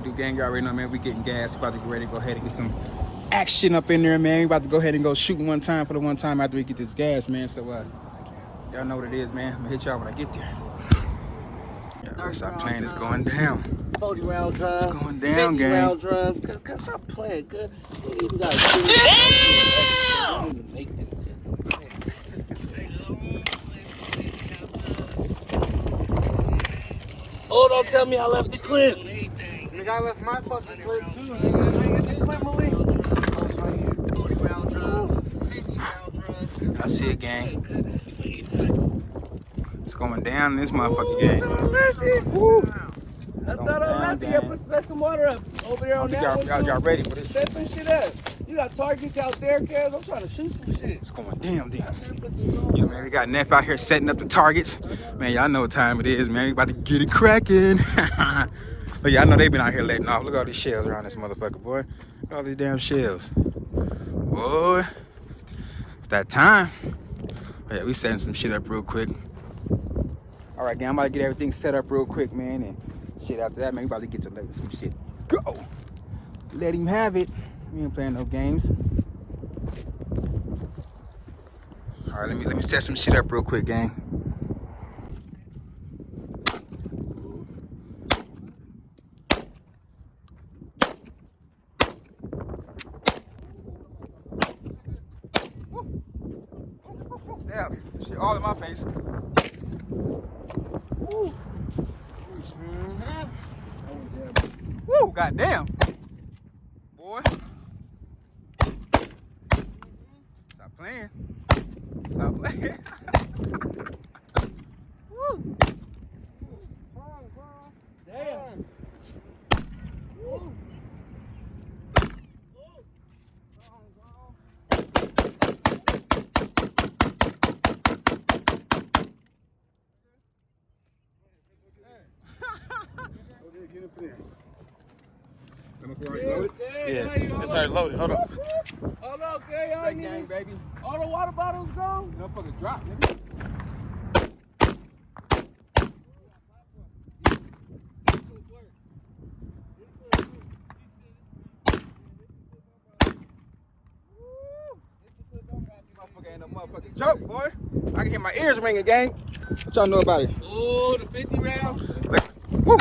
Do gang, you already know, man. We getting gas. We about to get ready to go ahead and get some action up in there, man. We about to go ahead and go shooting one time for the one time after we get this gas, man. So y'all know what it is, man. I'm gonna hit y'all when I get there. Yeah, stop playing. It's going down. 40 round drums. It's going down, 50 gang. round drums. Cause stop playing, good. You even got Oh, don't tell me I left the clip. Nigga, I left my fucking clip too. The clip, Malik. I see it, gang. It's going down in this motherfucking game. I thought I left it. Yeah, set some water up over there on that one. Y'all ready for this? Set some shit up. You got targets out there, cuz. I'm trying to shoot some shit. It's going down. Yeah, man, we got Neff out here setting up the targets. Man, y'all know what time it is, man. We about to get it cracking. But yeah, I know they been out here letting off. Look at all these shells around this motherfucker, boy. Look at all these damn shells. Boy, it's that time. But yeah, we setting some shit up real quick. All right, gang, I'm about to get everything set up real quick, man. And shit, after that, man, we about to get to letting some shit go. Let him have it. We ain't playing no games. All right, let me set some shit up real quick, gang. Damn, shit all in my face. Woo. Woo, goddamn. Boy. Stop playing. Stop playing. Woo. Damn. Woo. Get up there. Yeah, it's already loaded. Hold on. Hold on, okay, y'all Big gang, baby. all the water bottles gone? Motherfuckers drop, nigga. Motherfucker ain't no motherfucking joke, boy. I can hear my ears ringing, gang. What y'all know about it? Oh, the 50 round. Woo.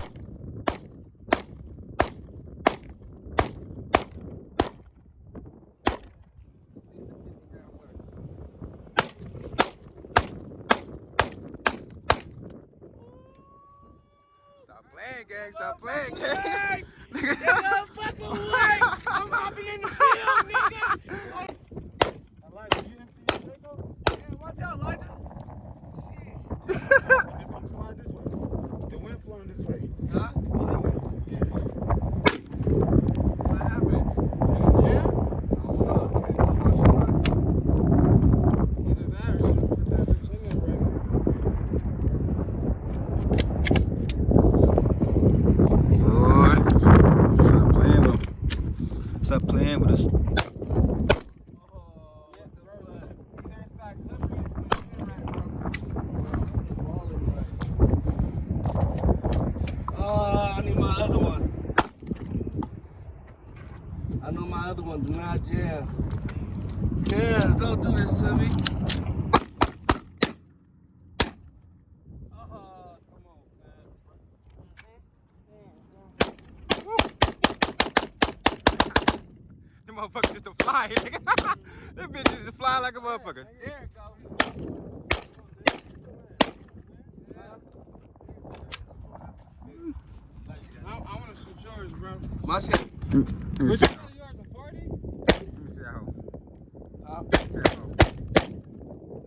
Stop playing, gang. Stop playing, gang. That motherfucker work. I'm hopping in the field, nigga. Elijah, you empty your Draco? Yeah, watch out, Elijah. Shit. It's gonna fly this way. The wind flowing this way. Huh? What happened? jam? Either that or should have put that bitch in there right Boy, stop playing with us. I need my other one. I know my other one do not jam. Yeah, don't do this to me. Come on, man. Them motherfuckers just a fly, nigga. Them bitches just fly like a motherfucker. There it goes. I want to shoot yours, bro. My shit. Let me see. Yours a 40? Let me see that hoe.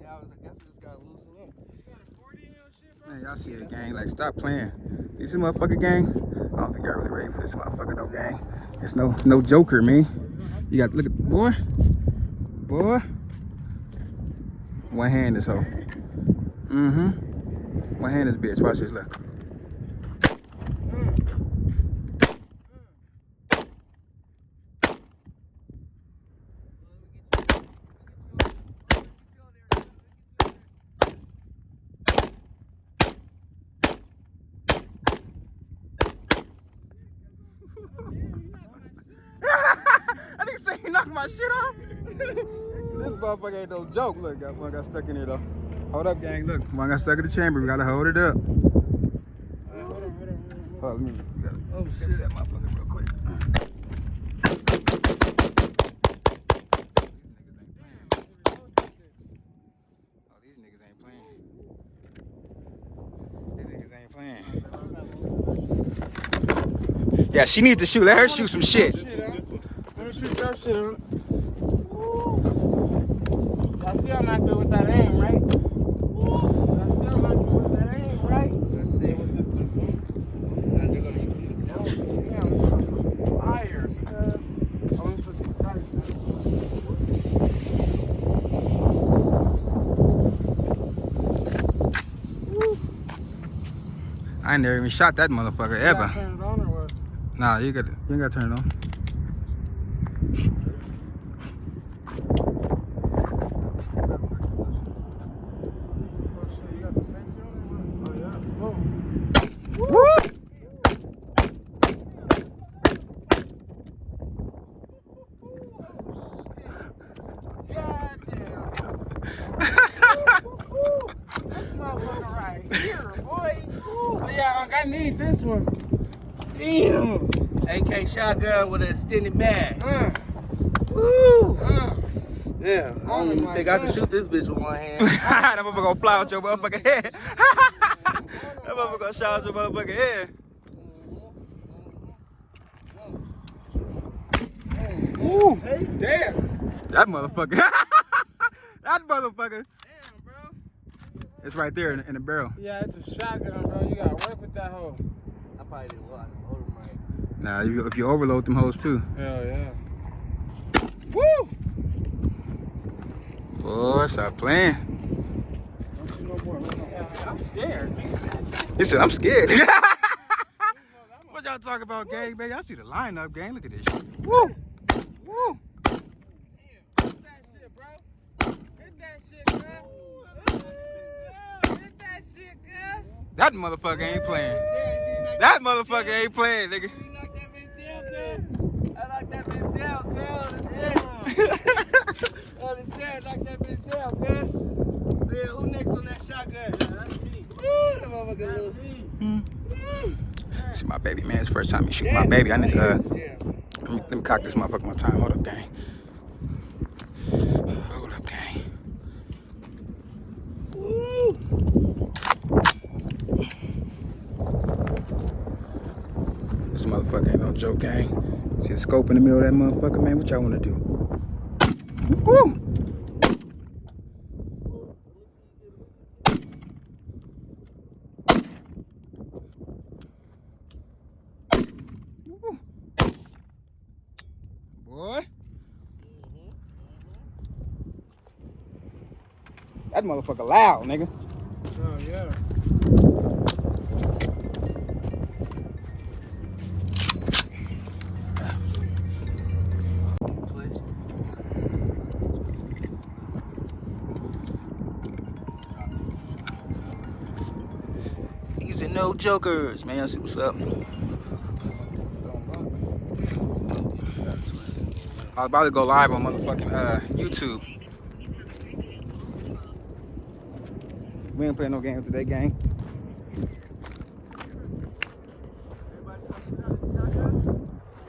Yeah, I guess I just gotta loosen up. You got a 40 in your shit, bro? Man, y'all see it, gang. Like, stop playing. This motherfucker, gang. I don't think y'all really ready for this motherfucker, though, gang. It's no joker, man. You got, look at, boy. One hand this hoe. One hand this bitch. Watch this, look. knock my shit off. This motherfucker ain't no joke. Look, one got stuck in here though. Hold up, gang. Look, one got stuck in the chamber. We gotta hold it up. Hold on, let me. Oh shit, That motherfucker real quick. Oh, these niggas ain't playing. These niggas ain't playing. Yeah, she needs to shoot. Let her shoot some shit. Let me shoot your shit on. Y'all see I'm not good with that aim, right? Y'all see I'm not good with that aim, right? let's see what's this thing. And they're gonna use it. Damn, this motherfucker fire, man. I'm gonna put these sights down. I ain't never even shot that motherfucker You ever. gotta turn it on or what? Nah, you ain't gotta turn it on. Oh shit, you got the safety on it? Oh yeah. Boom. Woo! God damn. This motherfucker right here, boy. Oh yeah, I need this one. Damn. AK shotgun with an extended mag. Woo. Yeah, I don't even think I can shoot this bitch with one hand. That motherfucker gonna fly out your motherfucking head. That motherfucker gonna shot out your motherfucking head. Ooh. Hey, damn. That motherfucker. That motherfucker. Damn, bro. It's right there in the barrel. Yeah, it's a shotgun, bro. You gotta work with that hoe. I probably didn't want to hold him right. Nah, if you overload them hoes too. Hell yeah. Woo! Boy, stop playing. Don't shoot no more. I'm scared. He said, I'm scared. What y'all talking about, gang, baby? I see the lineup, gang. Look at this shit. Woo! Woo! Hit that shit, bro. Hit that shit, girl. Hit that shit, girl. That motherfucker ain't playing. That motherfucker ain't playing, nigga. You knock that bitch down, girl? I knocked that bitch down, girl. On the set. On the set, knock that bitch down, girl. Yeah, who next on that shotgun? That's me. Woo, that motherfucker little. See my baby, man. It's the first time he shoot my baby. I need to, let me cock this motherfucker one time. Hold up, gang. Hold up, gang. Woo. This motherfucker ain't no joke, gang. See the scope in the middle of that motherfucker, man? What y'all wanna do? Woo! Woo. Boy. That motherfucker loud, nigga. Oh yeah. Twist. These are no jokers, man. Y'all see what's up? I was about to go live on motherfucking YouTube. We ain't playing no games today, gang.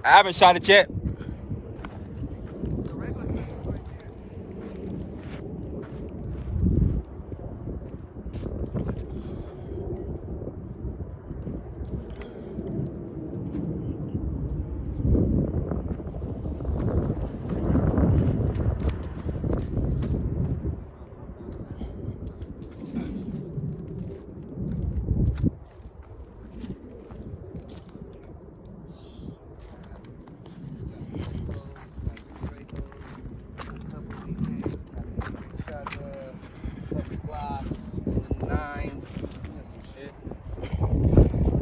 I haven't shot it yet.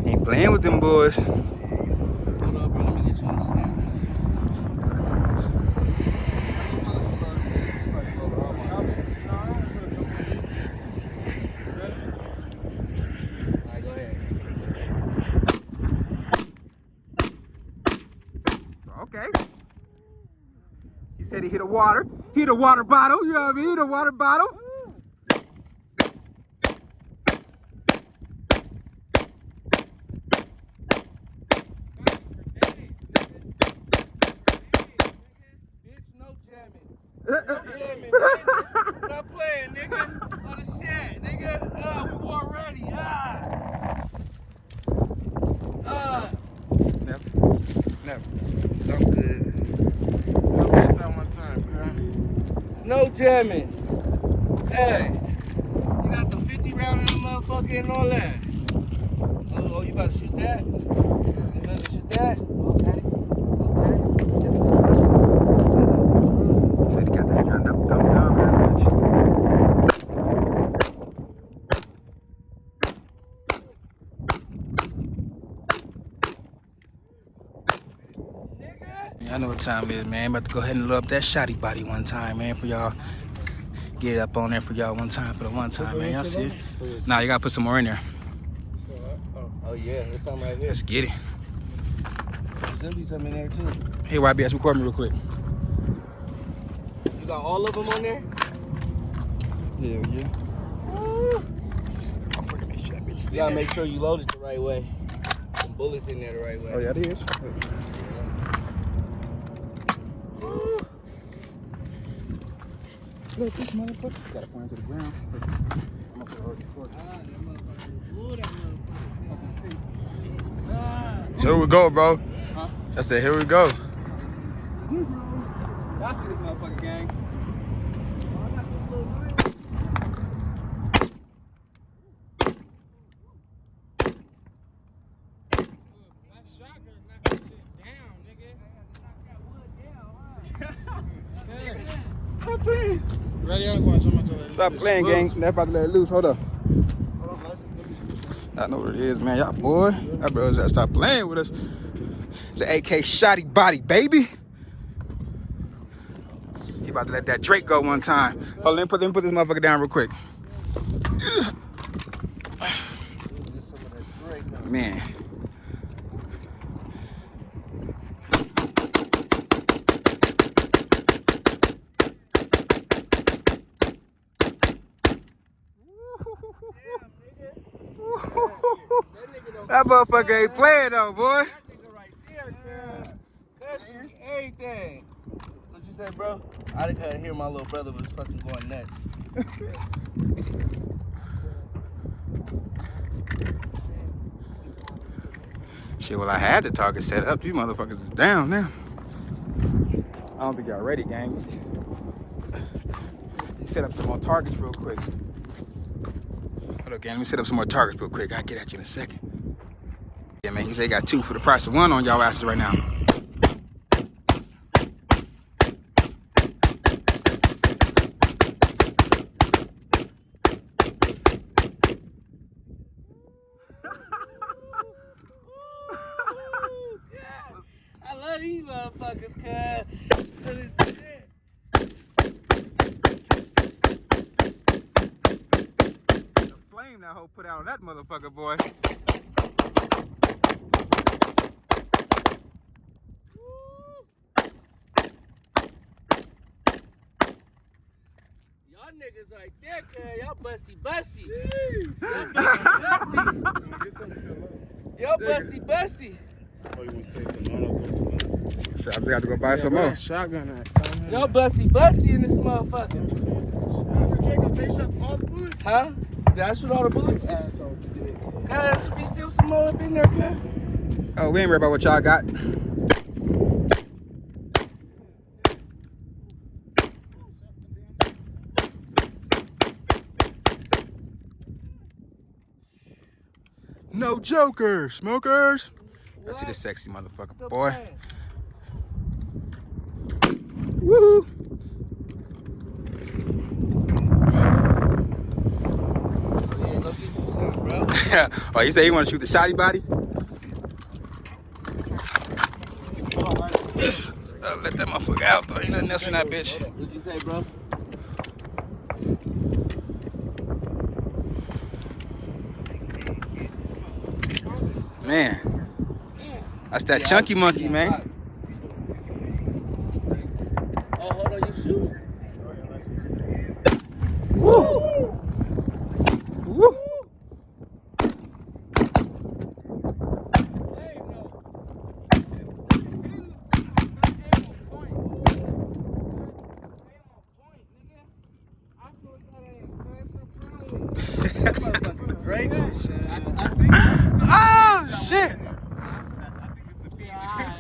Ain't playing with them boys. Okay. said he hit a water. He hit a water bottle. You know what I mean? Hit a water bottle. Stop playing, nigga. Oh, the shit, nigga. We war ready. Never. I'm good. I'll bet that one time, bro. No jamming. Hey, you got the 50 round in the motherfucker and all that. Oh, you about to shoot that? You about to shoot that? Okay. Said he got that gun dumb, that bitch. Yeah, I know what time it is, man. About to go ahead and load up that shotty body one time, man, for y'all. Get it up on there for y'all one time, for the one time, man. Y'all see it? Nah, you gotta put some more in there. Oh yeah, there's something right here. Let's get it. There should be something in there too. Hey, YBS, record me real quick. You got all of them on there? Hell yeah. You gotta make sure you load it the right way. Some bullets in there the right way. Oh, yeah, it is. Look, this motherfucker gotta point to the ground. I'm gonna put it over the Here we go, bro. Huh? I said, here we go. Y'all see this motherfucker, gang? Stop playing. Ready? I'm going to Stop playing, gang. They're about to let it loose. Hold up. I know what it is, man. Y'all boy. That brothers gotta stop playing with us. It's an AK shotty body, baby. He about to let that Drake go one time. Hold on, let me put this motherfucker down real quick. Man. That motherfucker ain't playing though, boy. That nigga right there, man. That shit, everything. What you say, bro? I didn't hear my little brother was fucking going nuts. Shit, well, I had the target set up. These motherfuckers is down now. I don't think y'all ready, gang. Let me set up some more targets real quick. Hold up, gang. Let me set up some more targets real quick. I'll get at you in a second. Yeah, man, he said he got 2 for the price of 1 on y'all asses right now. I love these motherfuckers, cuz. The flame that hoe put out on that motherfucker, boy. Y'all niggas right there, cuz. Y'all busty. Y'all busty. Oh, you want to say some mono? So I just got to go buy some more. Shotgun that. Y'all busty in this motherfucker. Huh? Did I shoot all the bullets? There should be still some more up in there, cuz. Oh, we ain't worried about what y'all got. No jokers, smokers. I see this sexy motherfucker, boy. Woohoo! Yeah, go get you some, bro. Oh, you say you want to shoot the shotty body? Let that motherfucker out, though. Ain't nothing else in that bitch. What'd you say, bro? Man, that's that chunky monkey, man.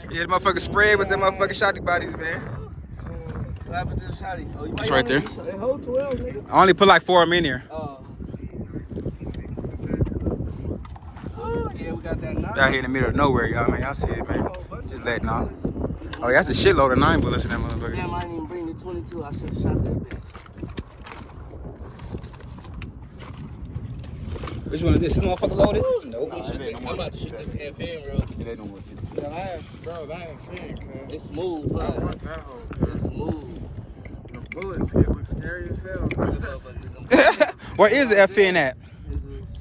Yeah, the motherfucker spread with them motherfucking shotty bodies, man. What happened to the shotty? Oh, you It's right there. It hold 12, nigga. I only put like 4 of them in here. Oh, yeah, we got that 9. Out here in the middle of nowhere, y'all, man. Y'all see it, man. Just letting off. Oh, yeah, that's a shitload of 9 bullets in that motherfucker. Damn, I didn't even bring the 22. I should have shot that bitch. Which one is this? This motherfucker loaded? Nope. I'm about to shoot this FN, bro. It ain't no more 50. Bro, that ain't fit, cuz. It's smooth, I huh? want that hoe. It's smooth. The bullets hit look scary as hell. Where is the FN at?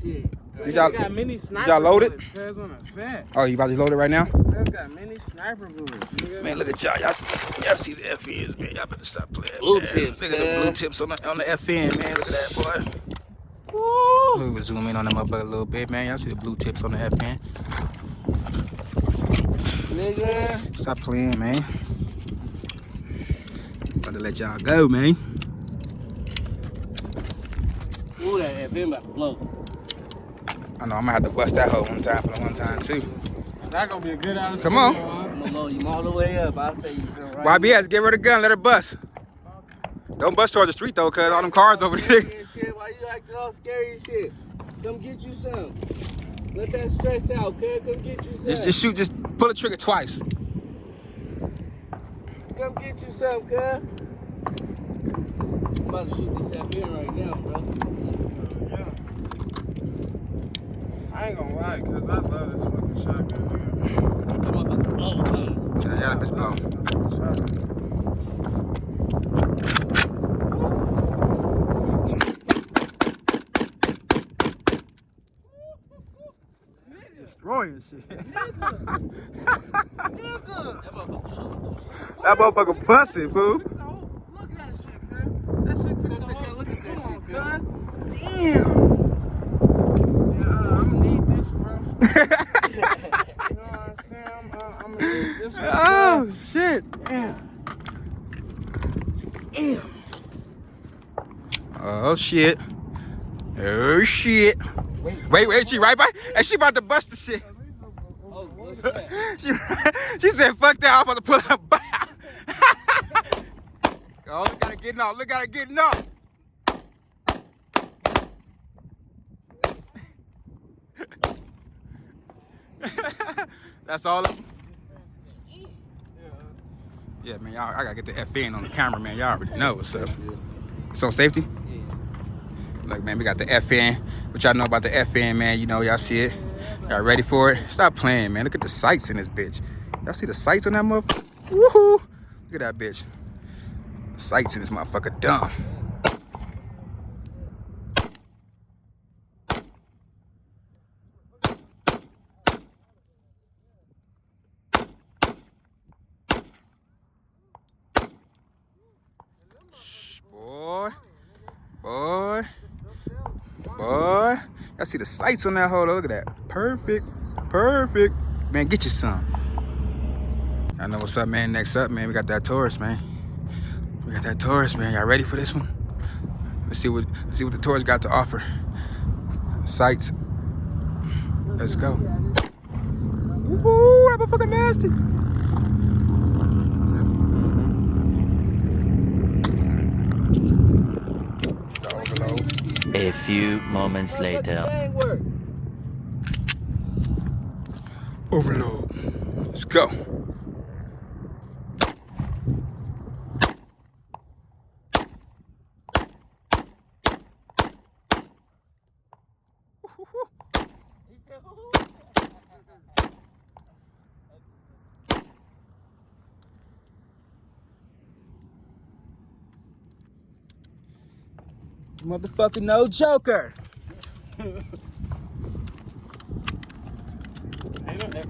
Shit. Did y'all got many sniper y'all load it? bullets, cuz, on a set. Oh, you about to load it right now? Cuz got many sniper bullets, nigga. Man, look at y'all. Y'all see the FNs, man. Y'all better stop playing. Blue man. tips, Look at the man. blue tips on the FN, man. Look at that, boy. Woo. We'll zoom in on that motherfucker a little bit, man. Y'all see the blue tips on the FN. Nigga. Stop playing, man. About to let y'all go, man. Ooh, that FN about to blow. I know I'm gonna have to bust that hoe one time for the one time too. That gonna be a good ass. Come on. I'm gonna load you all the way up. I'll say you something right YBS, get rid of the gun, let her bust. Don't bust towards the street though, cuz all them cars over there. Shit, why you acting all scary and shit? Come get you some. Let that stress out, cuz. Come get you some. Just shoot, just pull the trigger twice. Come get you some, cuz. I'm about to shoot this FN right now, bro. Yeah. I ain't gonna lie, cuz I love this fucking shotgun, nigga. That motherfucker blow, huh? Yeah, that bitch blow. Destroying shit. Nigga. That motherfucker shooting those shit. That motherfucker busting, fool. Look at that shit, cuz. That shit took the whole. Look at that Come on, shit, cuz. cuz. Damn. Yeah, I'm gonna need this, bro. You know what I'm saying? I'm gonna need this one. Oh shit. Damn. Oh shit. Oh shit. Wait, she right by? And she about to bust the shit. Oh, what's that? she said, fuck that, I'm about to pull her back. Oh, look at her getting off. Look at her getting off. That's all. Yeah, man, y'all, I gotta get the FN on the camera, man. Y'all already know what's up. It's on safety? Yeah. Look, man, we got the FN. What y'all know about the FN, man? You know, y'all see it. Y'all ready for it? Stop playing, man. Look at the sights in this bitch. Y'all see the sights on that motherfucker? Woohoo! Look at that bitch. The sights in this motherfucker dumb. Boy. Y'all see the sights on that hole. Look at that. Perfect. Man, get you some. I know what's up, man. Next up, man, we got that Taurus, man. Y'all ready for this one? Let's see what the Taurus got to offer. Sights. Let's go. Woo, that motherfucker nasty. A few moments later. Overload. Let's go. Motherfucking no joker. If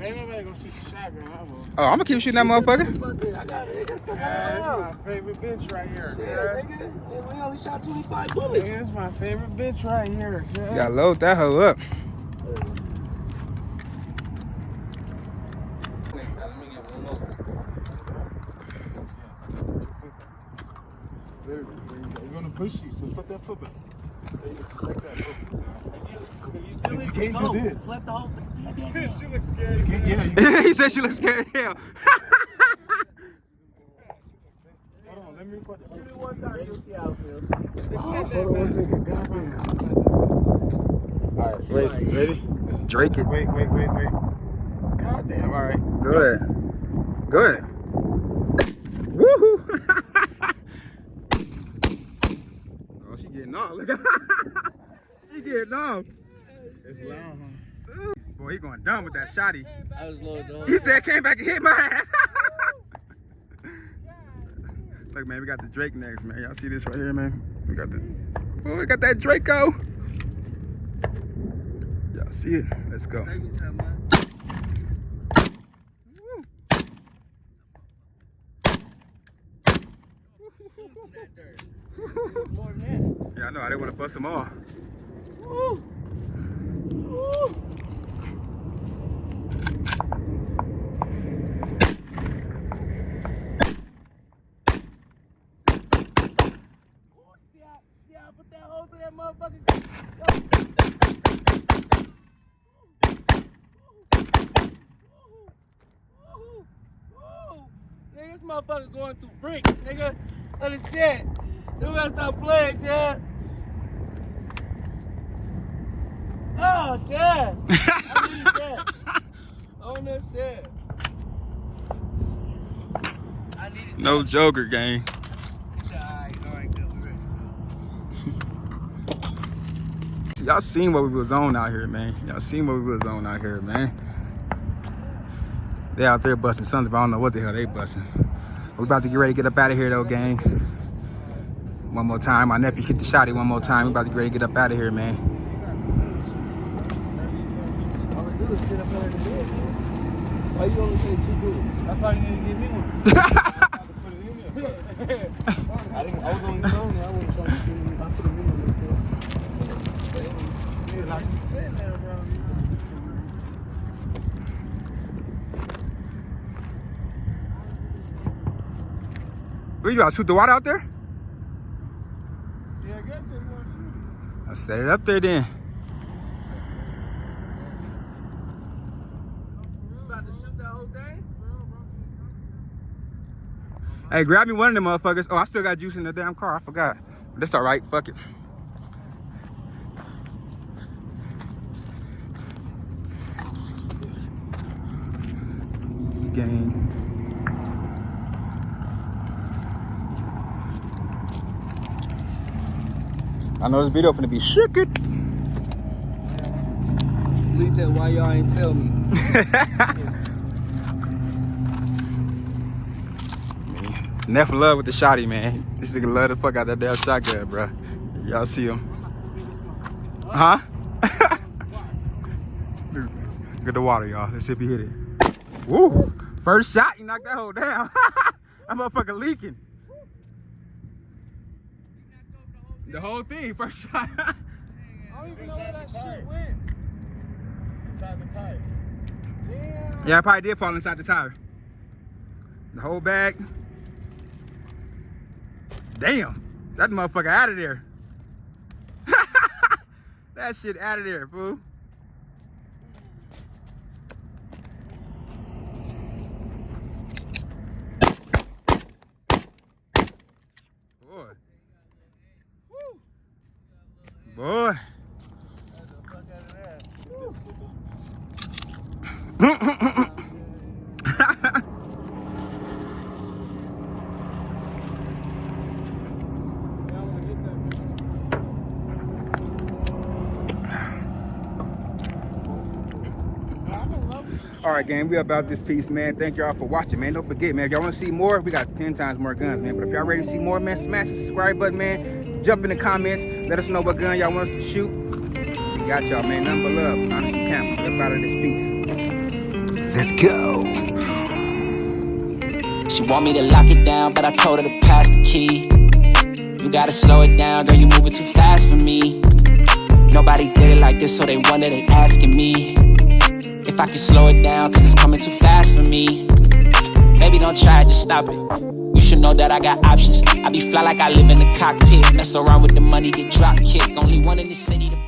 ain't nobody gonna shoot the shotgun, I will. Oh, I'm gonna keep shooting that motherfucker. I got it, nigga. That's my favorite bitch right here. Shit, Girl. nigga. We only shot 25 bullets. Yeah, that's my favorite bitch right here. Girl. You gotta load that hoe up. He's gonna push you, so put that foot back. You can't do this. Slap the whole thing. She looks scary. He said she looks scared as hell. Hold on, let me put Shoot it one time, you'll see how it feels. Hold on one second. Goddamn. Alright, wait, ready? Drake it. Wait. Goddamn, alright. Go ahead. Go ahead. Woohoo! Oh, she getting off. Look at she getting off. It's loud, huh? Boy, he going dumb with that shotty. I was low. He said came back and hit my ass. Look, man, we got the Drake next, man. Y'all see this right here, man? We got that Draco. Y'all see it? Let's go. Yeah, I know. I didn't want to bust them all. See how I put that hole through that motherfucker? Nigga, this motherfucker going through bricks, nigga. Understand? You gotta stop playing, yeah. Oh, God. I need that. On the set. I needed that. No Joker, gang. He said, alright, good, we ready to go. Y'all seen what we was on out here, man. Y'all seen what we was on out here, man. They out there busting something, but I don't know what the hell they busting. We about to get ready to get up out of here, though, gang. One more time. My nephew hit the shotty one more time. We about to get ready to get up out of here, man. All I do is sit up under the bed, man. Why you only take 2 bullets? That's why you need to give me one. I was on the phone. I wasn't trying to do it. I put him in there. Like you said now, bro. What you got? Shoot the water out there? Yeah, I guess it was I'll set it up there then. You about to shoot that whole thing? Hey, grab me one of them motherfuckers. Oh, I still got juice in the damn car. I forgot. That's all right. Fuck it. Gang. I know this video finna be shook it. Lee said, why y'all ain't tell me? Neff in love with the shotty, man. This nigga love the fuck out that damn shotgun, bro. Y'all see him? Huh? Look at the water, y'all. Let's see if he hit it. Woo! First shot, he knocked that hole down. That motherfucker leaking. The whole thing, first shot. I don't even know where that shit went. Inside the tire. Damn. Yeah, I probably did fall inside the tire. The whole bag. Damn, that motherfucker out of there. That shit out of there, fool. Boy. Woo. Boy. All right, gang, we about this piece, man. Thank y'all for watching, man. Don't forget, man, if y'all want to see more, we got 10 times more guns, man. But if y'all ready to see more, man, smash the subscribe button, man. Jump in the comments. Let us know what gun y'all want us to shoot. We got y'all, man. Nothing but love. Honestly, Camp. Get up out of this piece. Let's go. She want me to lock it down, but I told her to pass the key. You gotta slow it down, girl, you moving too fast for me. Nobody did it like this, so they wonder, they asking me if I can slow it down, cause it's coming too fast for me. Baby, don't try, just stop it. You should know that I got options. I be fly like I live in the cockpit. Mess around with the money, get drop kick. Only one in the city to